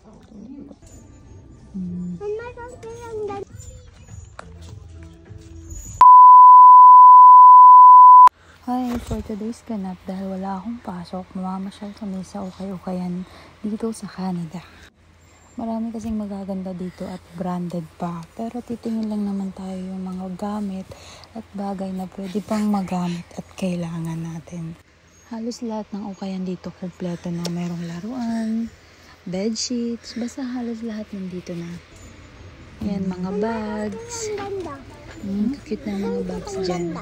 Hi, for today's ganap, dahil wala akong pasok, mamamasyal kami sa ukay-ukayan dito sa Canada. Marami kasing magaganda dito at branded pa, pero titingin lang naman tayo yung mga gamit at bagay na pwede pang magamit at kailangan natin. Halos lahat ng ukayan dito kompleto na, mayroong laruan, bedsheets, basta halos lahat nandito na. Ayan, mga bags. Cute na mga bags dyan.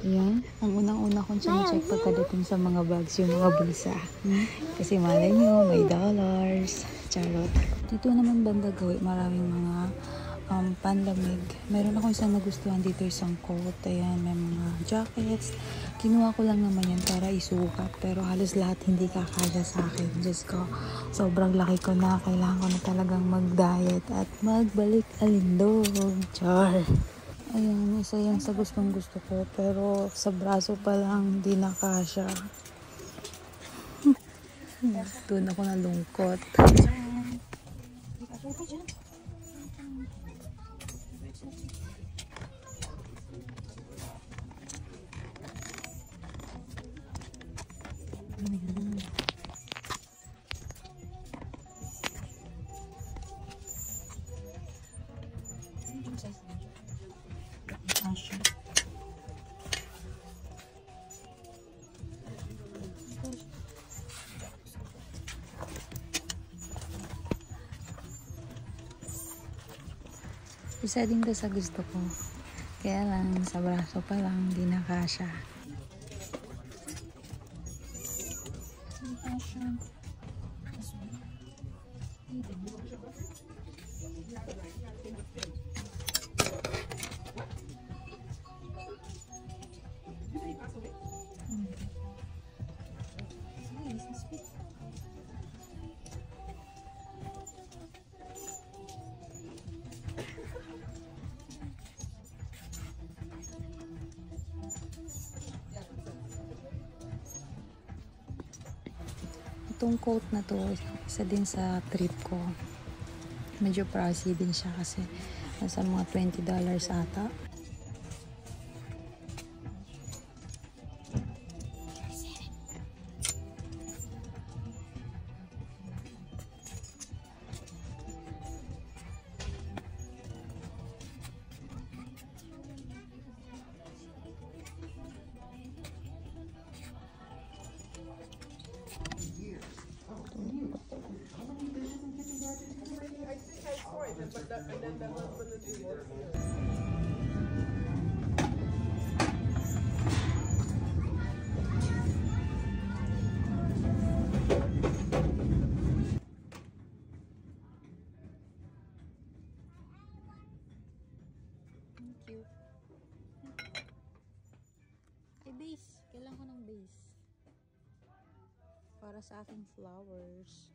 Ayan, ang unang-una kong check pagkadating sa mga bags, yung mga bulsa. Kasi malay nyo, may dollars. Charot. Dito naman banda gawi, maraming mga panlamig. Meron ako isang nagustuhan dito, isang coat. Ayan, may mga jackets. Kinuha ko lang naman yan para isukat. Pero halos lahat hindi kakaya sa akin. Diyos ko, sobrang laki ko na. Kailangan ko na talagang mag-diet at magbalik alindog. Char. Ayan, isa yan sa gustong gusto ko. Pero sa braso pa lang, hindi na kasya. Doon ako nalungkot. Isa din to sa gusto ko. Kaya lang, sa braso pa lang, di na kasya. Itong coat na to, isa din sa trip ko. Medyo pricey din siya kasi nasa mga $20 ata. Cute. Ay, base. Kailangan ko ng base. Para sa aking flowers.